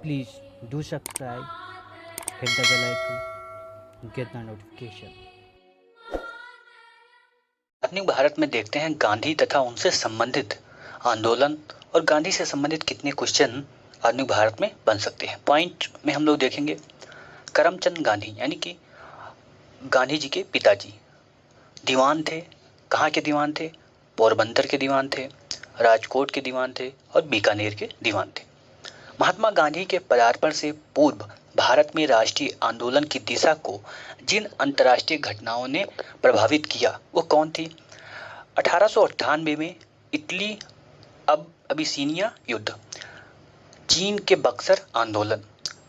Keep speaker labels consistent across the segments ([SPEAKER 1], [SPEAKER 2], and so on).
[SPEAKER 1] Please do subscribe, hit the bell icon, get the notification.
[SPEAKER 2] आधुनिक भारत में देखते हैं गांधी तथा उनसे संबंधित आंदोलन और गांधी से संबंधित कितने क्वेश्चन आधुनिक भारत में बन सकते हैं। पॉइंट में हम लोग देखेंगे करमचंद गांधी यानी कि गांधी जी के पिताजी दीवान थे। कहाँ के दीवान थे? पोरबंदर के दीवान थे, राजकोट के दीवान थे और बीकानेर के दीवान थे। महात्मा गांधी के पदार्पण से पूर्व भारत में राष्ट्रीय आंदोलन की दिशा को जिन अंतर्राष्ट्रीय घटनाओं ने प्रभावित किया वो कौन थी? 1898 में इटली अबिसीनिया युद्ध, चीन के बक्सर आंदोलन,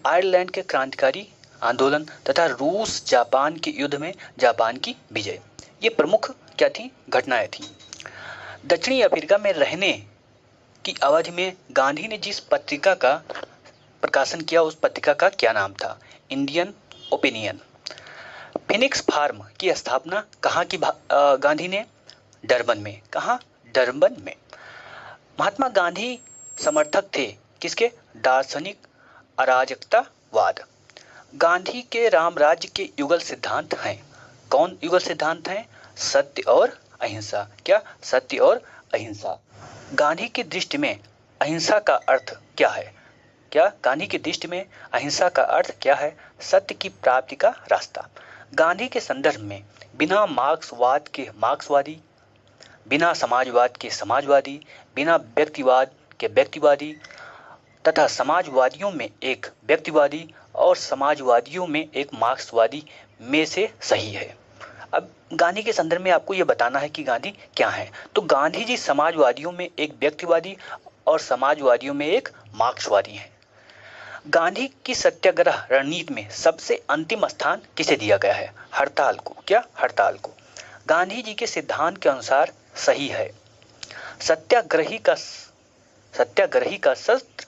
[SPEAKER 2] आयरलैंड के क्रांतिकारी आंदोलन तथा रूस जापान के युद्ध में जापान की विजय। ये प्रमुख क्या थी? घटनाएं थी। दक्षिणी अफ्रीका में रहने की अवधि में गांधी ने जिस पत्रिका का प्रकाशन किया उस पत्रिका का क्या नाम था? Indian opinion. फिनिक्स फार्म की स्थापना कहाँ की गांधी ने? डरबन में। कहाँ? डरबन में। महात्मा गांधी समर्थक थे किसके? दार्शनिक अराजकतावाद। गांधी के राम राज्य के युगल सिद्धांत हैं। कौन युगल सिद्धांत हैं? सत्य और अहिंसा। क्या? सत्य और अहिंसा। गांधी की दृष्टि में अहिंसा का अर्थ क्या है? क्या? गांधी की दृष्टि में अहिंसा का अर्थ क्या है? सत्य की प्राप्ति का रास्ता। गांधी के संदर्भ में बिना मार्क्सवाद के मार्क्सवादी, बिना समाजवाद के समाजवादी, बिना व्यक्तिवाद के व्यक्तिवादी तथा समाजवादियों में एक व्यक्तिवादी और समाजवादियों में एक मार्क्सवादी में से सही है। अब गांधी के संदर्भ में आपको यह बताना है कि गांधी क्या है। तो गांधी जी समाजवादियों में एक व्यक्तिवादी और समाजवादियों में एक मार्क्सवादी हैं। गांधी की सत्याग्रह रणनीति में सबसे अंतिम स्थान किसे दिया गया है? हड़ताल को। क्या? हड़ताल को। गांधी जी के सिद्धांत के अनुसार सही है। सत्याग्रही का शस्त्र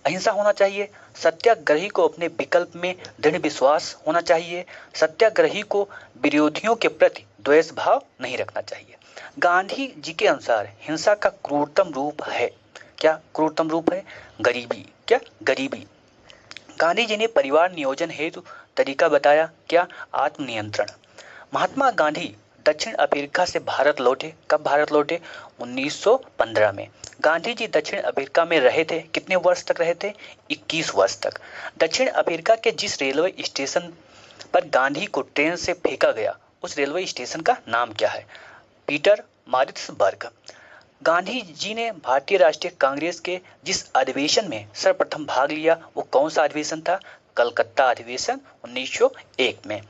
[SPEAKER 2] अहिंसा होना चाहिए। सत्याग्रही को अपने विकल्प में दृढ़ विश्वास होना चाहिए। सत्याग्रही को विरोधियों के प्रति द्वेष भाव नहीं रखना चाहिए। गांधी जी के अनुसार हिंसा का क्रूरतम रूप है। क्या क्रूरतम रूप है? गरीबी। क्या? गरीबी। गांधी जी ने परिवार नियोजन हेतु तरीका बताया। क्या? आत्मनियंत्रण। महात्मा गांधी दक्षिण अफ्रीका से भारत लौटे। कब भारत लौटे? 1915 में। गांधी जी दक्षिण अफ्रीका में रहे थे। कितने वर्ष तक रहे थे? 21 वर्ष तक। दक्षिण अफ्रीका के जिस रेलवे स्टेशन पर गांधी को ट्रेन से फेंका गया उस रेलवे स्टेशन का नाम क्या है? Peter Maritzburg. गांधी जी ने भारतीय राष्ट्रीय कांग्रेस के जिस अधिवेशन में सर्वप्रथम भाग लिया वो कौन सा अधिवेशन था? कलकत्ता अधिवेशन 1901 में।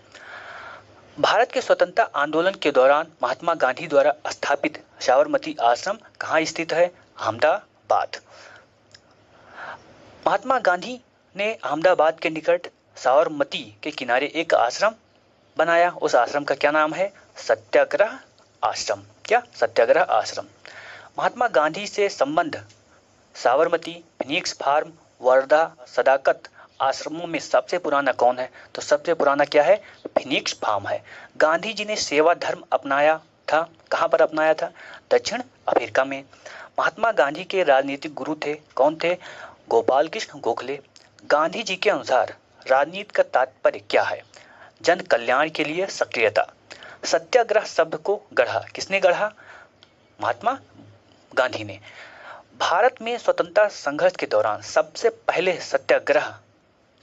[SPEAKER 2] भारत के स्वतंत्रता आंदोलन के दौरान महात्मा गांधी द्वारा स्थापित साबरमती आश्रम कहाँ स्थित है? अहमदाबाद। महात्मा गांधी ने अहमदाबाद के निकट साबरमती के किनारे एक आश्रम बनाया। उस आश्रम का क्या नाम है? सत्याग्रह आश्रम। क्या? सत्याग्रह आश्रम। महात्मा गांधी से संबंध साबरमती, फिनिक्स फार्म, वर्धा, सदाकत आश्रमों में सबसे पुराना कौन है? तो सबसे पुराना क्या है? फिनिक्स फार्म है। गांधी जी ने सेवा धर्म अपनाया था। कहाँ पर अपनाया था? दक्षिण अफ्रीका में। महात्मा गांधी के राजनीतिक गुरु थे। कौन थे? गोपाल कृष्ण गोखले। गांधी जी के अनुसार राजनीति का तात्पर्य क्या है? जन कल्याण के लिए सक्रियता। सत्याग्रह शब्द को गढ़ा किसने? गढ़ा महात्मा गांधी ने। भारत में स्वतंत्रता संघर्ष के दौरान सबसे पहले सत्याग्रह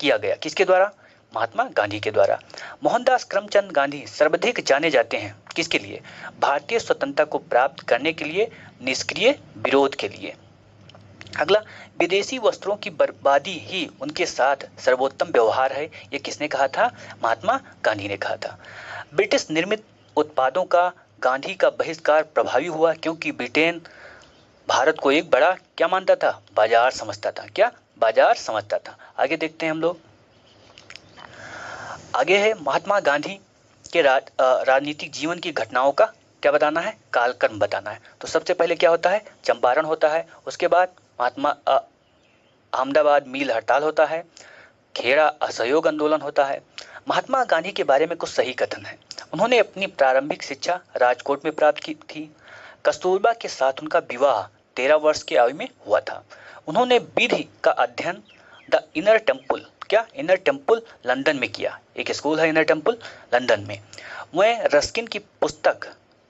[SPEAKER 2] किया गया किसके द्वारा? महात्मा गांधी के द्वारा। मोहनदास करमचंद गांधी सर्वाधिक जाने जाते हैं किसके लिए? भारतीय स्वतंत्रता को प्राप्त करने के लिए, निष्क्रिय विरोध के लिए। अगला, विदेशी वस्त्रों की बर्बादी ही उनके साथ सर्वोत्तम व्यवहार है। ये किसने कहा था? महात्मा गांधी ने कहा था। ब्रिटिश निर्मित उत्पादों का गांधी का बहिष्कार प्रभावी हुआ क्योंकि ब्रिटेन भारत को एक बड़ा क्या मानता था? बाजार समझता था। क्या? बाजार समझता था। आगे देखते हैं हम लोग। आगे है महात्मा गांधी के राजनीतिक जीवन की घटनाओं का क्या बताना है? कालक्रम बताना है। तो सबसे पहले क्या होता है? चंपारण होता है। उसके बाद महात्मा अहमदाबाद मिल हड़ताल होता है। खेड़ा असहयोग आंदोलन होता है। महात्मा गांधी के बारे में कुछ सही कथन है। उन्होंने अपनी प्रारंभिक शिक्षा राजकोट में प्राप्त की थी। कस्तूरबा के साथ उनका विवाह 13 वर्ष की आयु में हुआ था। उन्होंने विधि का अध्ययन द इनर टेम्पल, क्या इनर टेम्पल लंदन में किया, एक स्कूल है इनर टेम्पल लंदन में। वह रस्किन की पुस्तक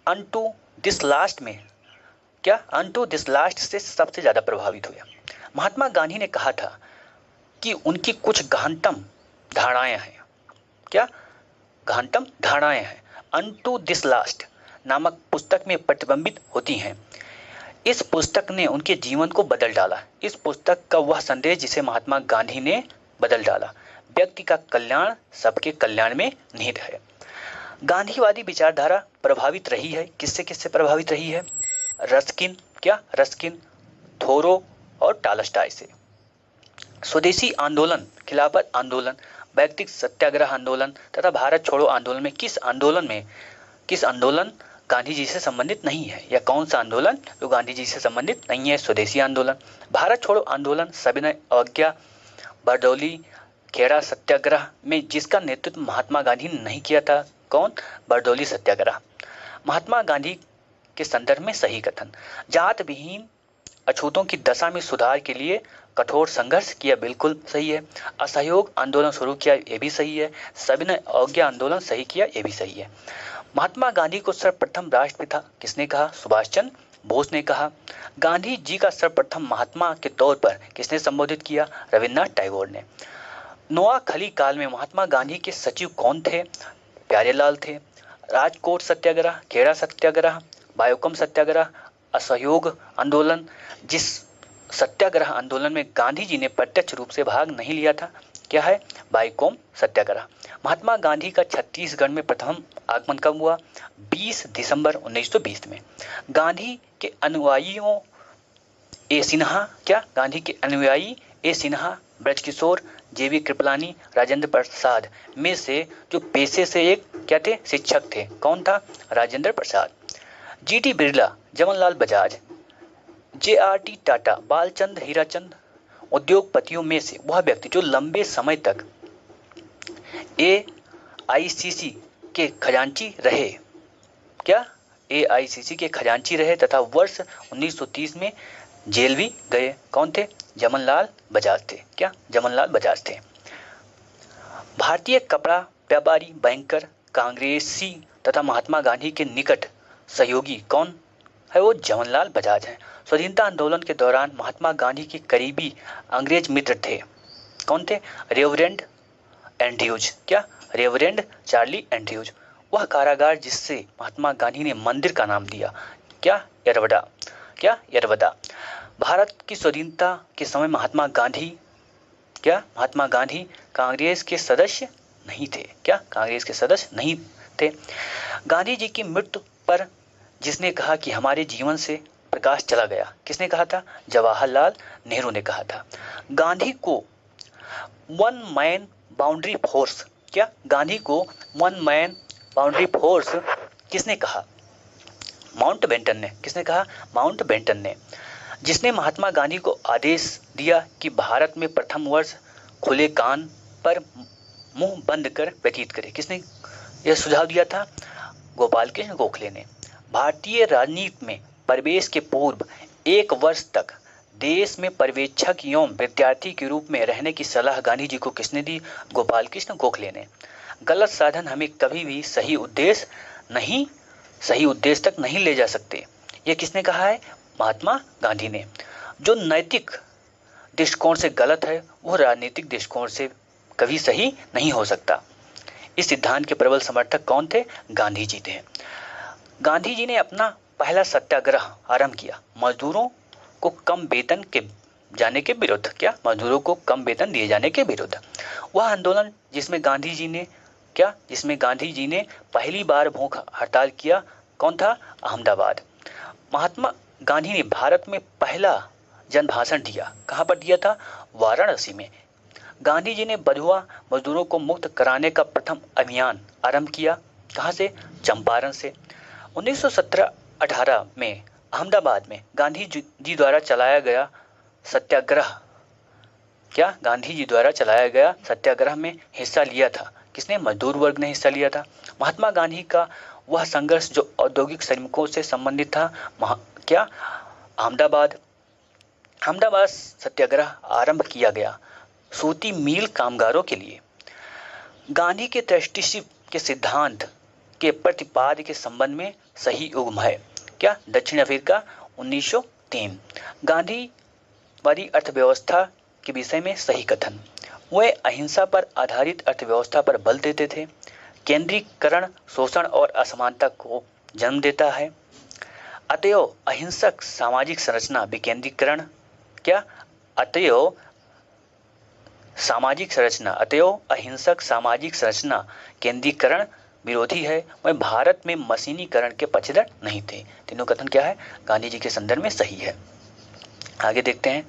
[SPEAKER 2] अनटू दिस लास्ट में, क्या अनटू दिस लास्ट से सबसे ज्यादा प्रभावित हुआ। महात्मा गांधी ने कहा था कि उनकी कुछ गहनतम धारणाएं हैं, क्या गहनतम धारणाएं हैं, अनटू दिस लास्ट नामक पुस्तक में प्रतिबिंबित होती हैं। इस पुस्तक ने उनके जीवन को बदल डाला। इस पुस्तक का वह संदेश जिसे महात्मा गांधी ने बदल डाला, व्यक्ति का कल्याण सबके कल्याण में निहित है। गांधीवादी विचारधारा प्रभावित रही है, किससे किससे प्रभावित रही है, रस्किन, क्या रस्किन, थोरो और टॉलस्टॉय से। स्वदेशी आंदोलन, खिलाफत आंदोलन, व्यक्तिगत सत्याग्रह आंदोलन तथा भारत छोड़ो आंदोलन में किस आंदोलन गांधी जी से संबंधित नहीं है, या कौन सा आंदोलन जो गांधी जी से संबंधित नहीं है, स्वदेशी आंदोलन। भारत छोड़ो आंदोलन, सविनय अवज्ञा, बारदौली, खेड़ा सत्याग्रह में जिसका नेतृत्व महात्मा गांधी ने नहीं किया था, कौन, बारदौली सत्याग्रह। महात्मा गांधी के संदर्भ में सही कथन, जात विहीन अछूतों की दशा में सुधार के लिए कठोर संघर्ष किया, बिल्कुल सही है। असहयोग आंदोलन शुरू किया, ये भी सही है। सविनय अवज्ञा आंदोलन सही किया, ये भी सही है। महात्मा गांधी को सर्वप्रथम राष्ट्रपिता किसने कहा, सुभाष चंद्र बोस ने कहा। गांधी जी का सर्वप्रथम महात्मा के तौर पर किसने संबोधित किया, रविन्द्रनाथ टैगोर ने। नोआखली काल में महात्मा गांधी के सचिव कौन थे, प्यारेलाल थे। राजकोट सत्याग्रह, खेड़ा सत्याग्रह, बायोकम सत्याग्रह, असहयोग आंदोलन, जिस सत्याग्रह आंदोलन में गांधी जी ने प्रत्यक्ष रूप से भाग नहीं लिया था, क्या है, बाईकोम सत्याग्रह। महात्मा गांधी का छत्तीसगढ़ में प्रथम आगमन कब हुआ, 20 दिसंबर 1920 में। गांधी के अनुयायियों ए सिन्हा, क्या गांधी के अनुयायी ए सिन्हा, ब्रजकिशोर, जेबी कृपलानी, राजेंद्र प्रसाद में से जो पेशे से एक क्या थे, शिक्षक थे, कौन था, राजेंद्र प्रसाद। जीटी बिरला, जमनलाल बजाज, जेआरटी टाटा, बालचंद हीराचंद उद्योगपतियों में से वह व्यक्ति जो लंबे समय तक एआईसीसी के खजांची रहे, क्या एआईसीसी के खजांची रहे तथा वर्ष 1930 में जेल भी गए, कौन थे, जमनलाल बजाज थे, क्या जमनलाल बजाज थे। भारतीय कपड़ा व्यापारी, बैंकर, कांग्रेसी तथा महात्मा गांधी के निकट सहयोगी कौन है, वो जमनलाल बजाज हैं। स्वाधीनता आंदोलन के दौरान महात्मा गांधी के करीबी अंग्रेज मित्र थे, कौन थे, रेवरेंड एंड्रयूज, क्या रेवरेंड चार्ली एंड्रयूज। वह कारागार जिससे महात्मा गांधी ने मंदिर का नाम दिया, क्या यरवदा, क्या यरवदा। भारत की स्वाधीनता के समय महात्मा गांधी, क्या महात्मा गांधी कांग्रेस के सदस्य नहीं थे, क्या कांग्रेस के सदस्य नहीं थे। गांधी जी की मृत्यु पर जिसने कहा कि हमारे जीवन से प्रकाश चला गया, किसने कहा था, जवाहरलाल नेहरू ने कहा था। गांधी को वन मैन बाउंड्री फोर्स, क्या गांधी को वन मैन बाउंड्री फोर्स किसने कहा, माउंटबेटन ने, किसने कहा, माउंटबेटन ने। जिसने महात्मा गांधी को आदेश दिया कि भारत में प्रथम वर्ष खुले कान पर मुंह बंद कर व्यतीत करे, किसने यह सुझाव दिया था, गोपाल कृष्ण गोखले ने। भारतीय राजनीति में प्रवेश के पूर्व 1 वर्ष तक देश में पर्यवेक्षक एवं विद्यार्थी के रूप में रहने की सलाह गांधी जी को किसने दी, गोपाल कृष्ण गोखले ने। गलत साधन हमें कभी भी सही उद्देश्य तक नहीं ले जा सकते, यह किसने कहा है, महात्मा गांधी ने। जो नैतिक दृष्टिकोण से गलत है वो राजनीतिक दृष्टिकोण से कभी सही नहीं हो सकता। इस सिद्धांत के प्रबल समर्थक कौन थे, गांधी जी थे। गांधी जी ने अपना पहला सत्याग्रह आरंभ किया मजदूरों को कम वेतन के जाने के विरुद्ध, क्या मजदूरों को कम वेतन दिए जाने के विरुद्ध। वह आंदोलन जिसमें गांधी जी ने पहली बार भूख हड़ताल किया, कौन था, अहमदाबाद। महात्मा गांधी ने भारत में पहला जनभाषण दिया, कहाँ पर दिया था, वाराणसी में। गांधी जी ने बंधुआ मजदूरों को मुक्त कराने का प्रथम अभियान आरंभ किया, कहाँ से, चंपारण से। 1917-18 में अहमदाबाद में गांधी जी द्वारा चलाया गया सत्याग्रह, क्या गांधी जी द्वारा चलाया गया सत्याग्रह में हिस्सा लिया था, किसने, मजदूर वर्ग ने हिस्सा लिया था। महात्मा गांधी का वह संघर्ष जो औद्योगिक श्रमिकों से संबंधित था, क्या अहमदाबाद सत्याग्रह आरंभ किया गया सूती मील कामगारों के लिए। गांधी के ट्रस्टीशिप के सिद्धांत के प्रतिपाद्य के संबंध में सही उगम है। क्या? दक्षिण अफ्रीका 1903। गांधीवादी अर्थव्यवस्था के विषय में सही कथन। वे अहिंसा पर आधारित अर्थव्यवस्था पर बल देते थे। केंद्रीकरण शोषण और असमानता को जन्म देता है। अतएव अहिंसक सामाजिक संरचना विकेंद्रीकरण। क्या? अतएव अहिंसक सामाजिक संरचना केंद्रीकरण विरोधी है। वह भारत में मशीनीकरण के पक्षधर नहीं थे। तीनों कथन क्या है? गांधी जी के संदर्भ में सही है। आगे देखते हैं।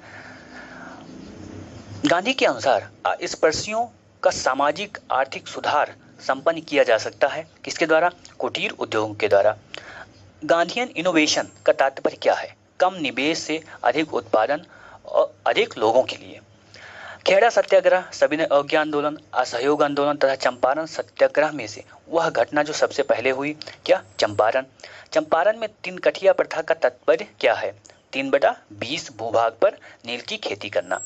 [SPEAKER 2] गांधी के अनुसार अस्पृश्यों का सामाजिक आर्थिक सुधार संपन्न किया जा सकता है। किसके द्वारा? कुटीर उद्योगों के द्वारा। गांधीयन इनोवेशन का तात्पर्य क्या है? कम निवेश से अधिक उत्पादन और अधिक लोगों के लिए। खेड़ा सत्याग्रह, सविनय अवज्ञा आंदोलन, असहयोग आंदोलन तथा चंपारण सत्याग्रह में से वह घटना जो सबसे पहले हुई, क्या? चंपारण। चंपारण में 3 कठिया प्रथा का तात्पर्य क्या है? 3/20 भूभाग पर नील की खेती करना।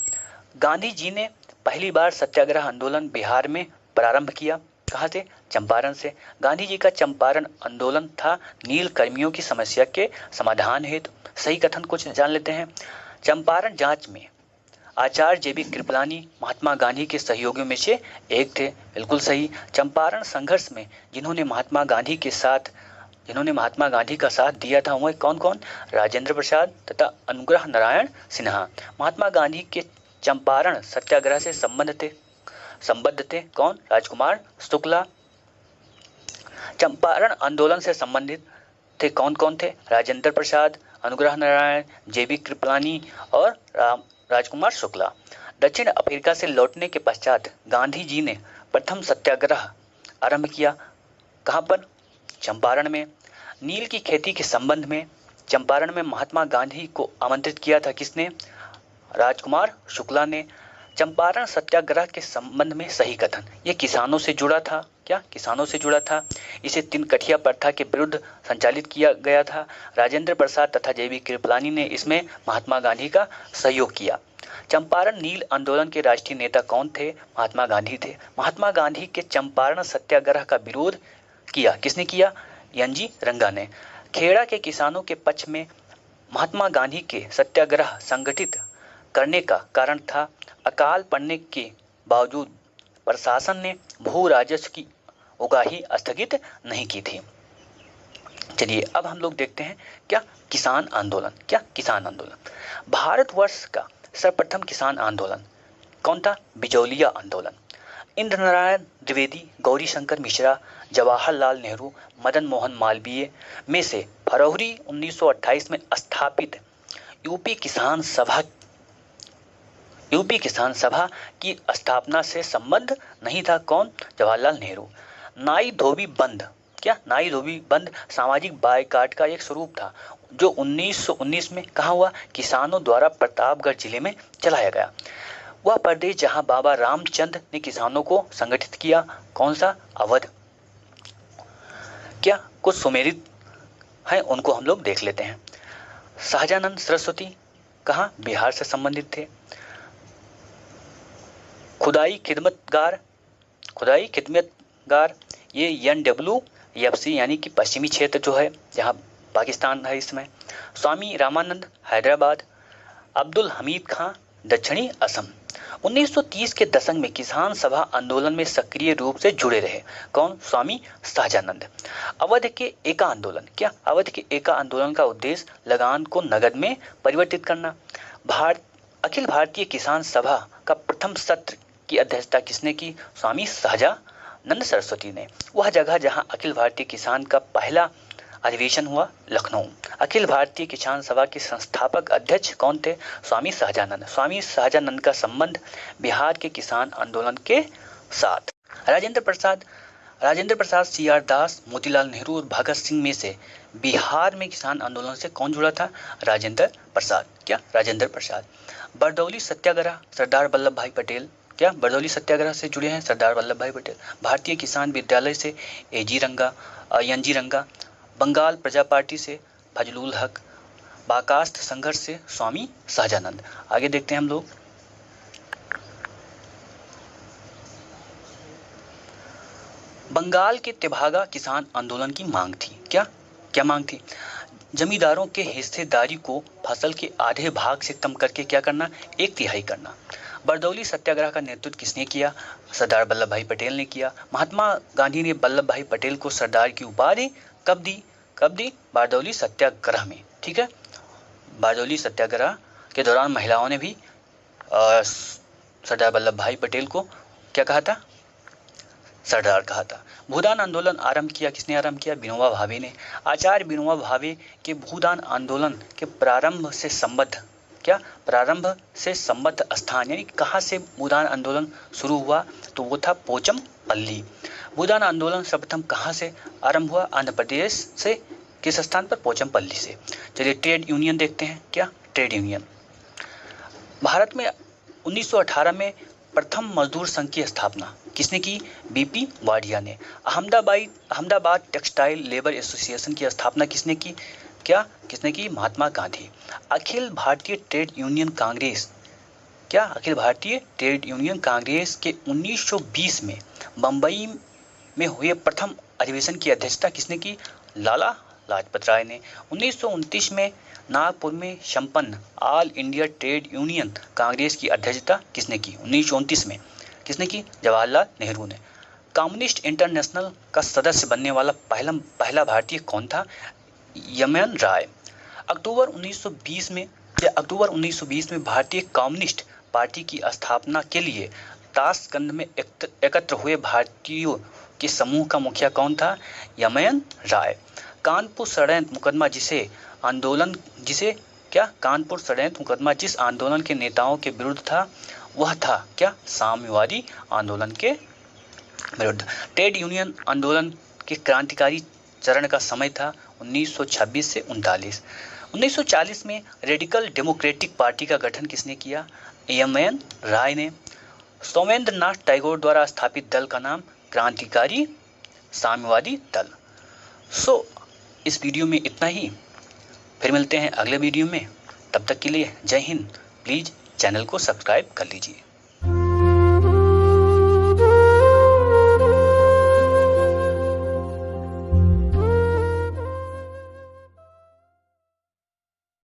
[SPEAKER 2] गांधी जी ने पहली बार सत्याग्रह आंदोलन बिहार में प्रारंभ किया। कहाँ से? चंपारण से। गांधी जी का चंपारण आंदोलन था नील कर्मियों की समस्या के समाधान हेतु। सही कथन कुछ जान लेते हैं। चंपारण जांच में आचार्य जेबी कृपलानी महात्मा गांधी के सहयोगियों में से एक थे। बिल्कुल सही। चंपारण संघर्ष में जिन्होंने महात्मा गांधी का साथ दिया था वह कौन कौन? राजेंद्र प्रसाद तथा अनुग्रह नारायण सिन्हा। महात्मा गांधी के चंपारण सत्याग्रह से संबद्ध थे कौन? राजकुमार शुक्ला। चंपारण आंदोलन से संबंधित थे कौन कौन थे? राजेंद्र प्रसाद, अनुग्रह नारायण, जेबी कृपलानी और राजकुमार शुक्ला। दक्षिण अफ्रीका से लौटने के पश्चात गांधी जी ने प्रथम सत्याग्रह आरंभ किया। कहां पर? चंपारण में। नील की खेती के संबंध में चंपारण में महात्मा गांधी को आमंत्रित किया था। किसने? राजकुमार शुक्ला ने। चंपारण सत्याग्रह के संबंध में सही कथन। ये किसानों से जुड़ा था। क्या? किसानों से जुड़ा था। इसे 3 कठिया प्रथा के विरुद्ध संचालित किया गया था। राजेंद्र प्रसाद तथा जेबी कृपलानी ने इसमें महात्मा गांधी का सहयोग किया। चंपारण नील आंदोलन के राष्ट्रीय नेता कौन थे? महात्मा गांधी थे। महात्मा गांधी के चंपारण सत्याग्रह का विरोध किया। किसने किया? एन.जी. रंगा ने। खेड़ा के किसानों के पक्ष में महात्मा गांधी के सत्याग्रह संगठित करने का कारण था अकाल पड़ने के बावजूद प्रशासन ने भू राजस्व की उगाही स्थगित नहीं की थी। चलिए अब हम लोग देखते हैं क्या? किसान आंदोलन। क्या? किसान आंदोलन। भारतवर्ष का सर्वप्रथम किसान आंदोलन कौन था? बिचौलिया आंदोलन। इंद्र नारायण द्विवेदी, गौरी शंकर मिश्रा, जवाहरलाल नेहरू, मदन मोहन मालवीय में से फरवरी 1928 में स्थापित यूपी किसान सभा की स्थापना से संबंध नहीं था। कौन? जवाहरलाल नेहरू। नाई धोबी बंद। क्या? नाई धोबी बंद सामाजिक बायकाट का एक स्वरूप था जो 1919 में कहा हुआ? किसानों द्वारा प्रतापगढ़ जिले में चलाया गया। वह प्रदेश जहां बाबा रामचंद्र ने किसानों को संगठित किया। कौन सा? अवध। क्या? कुछ सुमेलित हैं उनको हम लोग देख लेते हैं। सहजानंद सरस्वती कहाँ? बिहार से संबंधित थे। खुदाई खिदमतगार ये NWFC यानी कि पश्चिमी क्षेत्र जो है जहाँ पाकिस्तान है इसमें। स्वामी रामानंद हैदराबाद। अब्दुल हमीद खां दक्षिणी असम। 1930 के दशक में किसान सभा आंदोलन में सक्रिय रूप से जुड़े रहे। कौन? स्वामी सहजानंद। अवध के एका आंदोलन। क्या? अवध के एका आंदोलन का उद्देश्य लगान को नगद में परिवर्तित करना। अखिल भारतीय किसान सभा का प्रथम सत्र की अध्यक्षता किसने की? स्वामी सहजानंद सरस्वती ने। वह जगह जहां अखिल भारतीय किसान का पहला अधिवेशन हुआ लखनऊ। अखिल भारतीय किसान सभा के संस्थापक अध्यक्ष कौन थे? स्वामी सहजानंद। स्वामी सहजानंद का संबंध बिहार के किसान आंदोलन के साथ। राजेंद्र प्रसाद, CR दास, मोतीलाल नेहरू और भगत सिंह में से बिहार में किसान आंदोलन से कौन जुड़ा था? राजेंद्र प्रसाद। क्या? राजेंद्र प्रसाद। बरदौली सत्याग्रह, सरदार वल्लभ भाई पटेल। क्या? बरदौली सत्याग्रह से जुड़े हैं सरदार वल्लभ भाई पटेल। भारतीय किसान विद्यालय से NG रंगा। बंगाल प्रजा पार्टी से फजलुल हक। बाकास्त संघर्ष से स्वामी सहजानंद। आगे देखते हैं हम लोग। बंगाल के तेभागा किसान आंदोलन की मांग थी। क्या क्या मांग थी? जमींदारों के हिस्सेदारी को फसल के आधे भाग से कम करके क्या करना, 1/3 करना। बरदौली सत्याग्रह का नेतृत्व किसने किया? सरदार वल्लभ भाई पटेल ने किया। महात्मा गांधी ने वल्लभ भाई पटेल को सरदार की उपाधि कब दी? बारदौली सत्याग्रह में। ठीक है, बारदौली सत्याग्रह के दौरान महिलाओं ने भी सरदार वल्लभ भाई पटेल को क्या कहा था? सरदार कहा था। भूदान आंदोलन आरंभ किया किसने? आरंभ किया विनोबा भावे ने। आचार्य विनोबा भावे के भूदान आंदोलन के प्रारंभ से संबद्ध स्थान यानी कहाँ से भूदान आंदोलन शुरू हुआ? तो वो था पोचमपल्ली। भूदान आंदोलन सर्वप्रथम कहाँ से आरंभ हुआ? आंध्र प्रदेश से। किस स्थान पर? पोचमपल्ली से। चलिए ट्रेड यूनियन देखते हैं। क्या ट्रेड यूनियन? भारत में 1918 में प्रथम मजदूर संघ की स्थापना किसने की? बीपी वाडिया ने। अहमदाबाद टेक्सटाइल लेबर एसोसिएशन की स्थापना किसने की? किसने की? महात्मा गांधी। अखिल भारतीय ट्रेड यूनियन कांग्रेस के 1920 में बंबई में हुए प्रथम अधिवेशन की अध्यक्षता किसने की? लाला लाजपत राय ने। 1929 में नागपुर में संपन्न all India trade union Congress की अध्यक्षता किसने की? 1929 में किसने की? जवाहरलाल नेहरू ने। कम्युनिस्ट इंटरनेशनल का सदस्य बनने वाला पहला भारतीय कौन था? यमन राय। अक्टूबर 1920 में भारतीय कम्युनिस्ट पार्टी की स्थापना के लिए ताशकंद में एकत्र हुए भारतीयों के समूह का मुखिया कौन था? यमन राय। कानपुर षड्यंत्र मुकदमा जिस आंदोलन के नेताओं के विरुद्ध था वह था क्या? साम्यवादी आंदोलन के विरुद्ध। ट्रेड यूनियन आंदोलन के क्रांतिकारी चरण का समय था 1926 से 39। 1940 में रेडिकल डेमोक्रेटिक पार्टी का गठन किसने किया? यमन राय ने। सोमेंद्रनाथ टैगोर द्वारा स्थापित दल का नाम क्रांतिकारी साम्यवादी दल। इस वीडियो में इतना ही। फिर मिलते हैं अगले वीडियो में। तब तक के लिए जय हिंद। प्लीज़ चैनल को सब्सक्राइब कर लीजिए।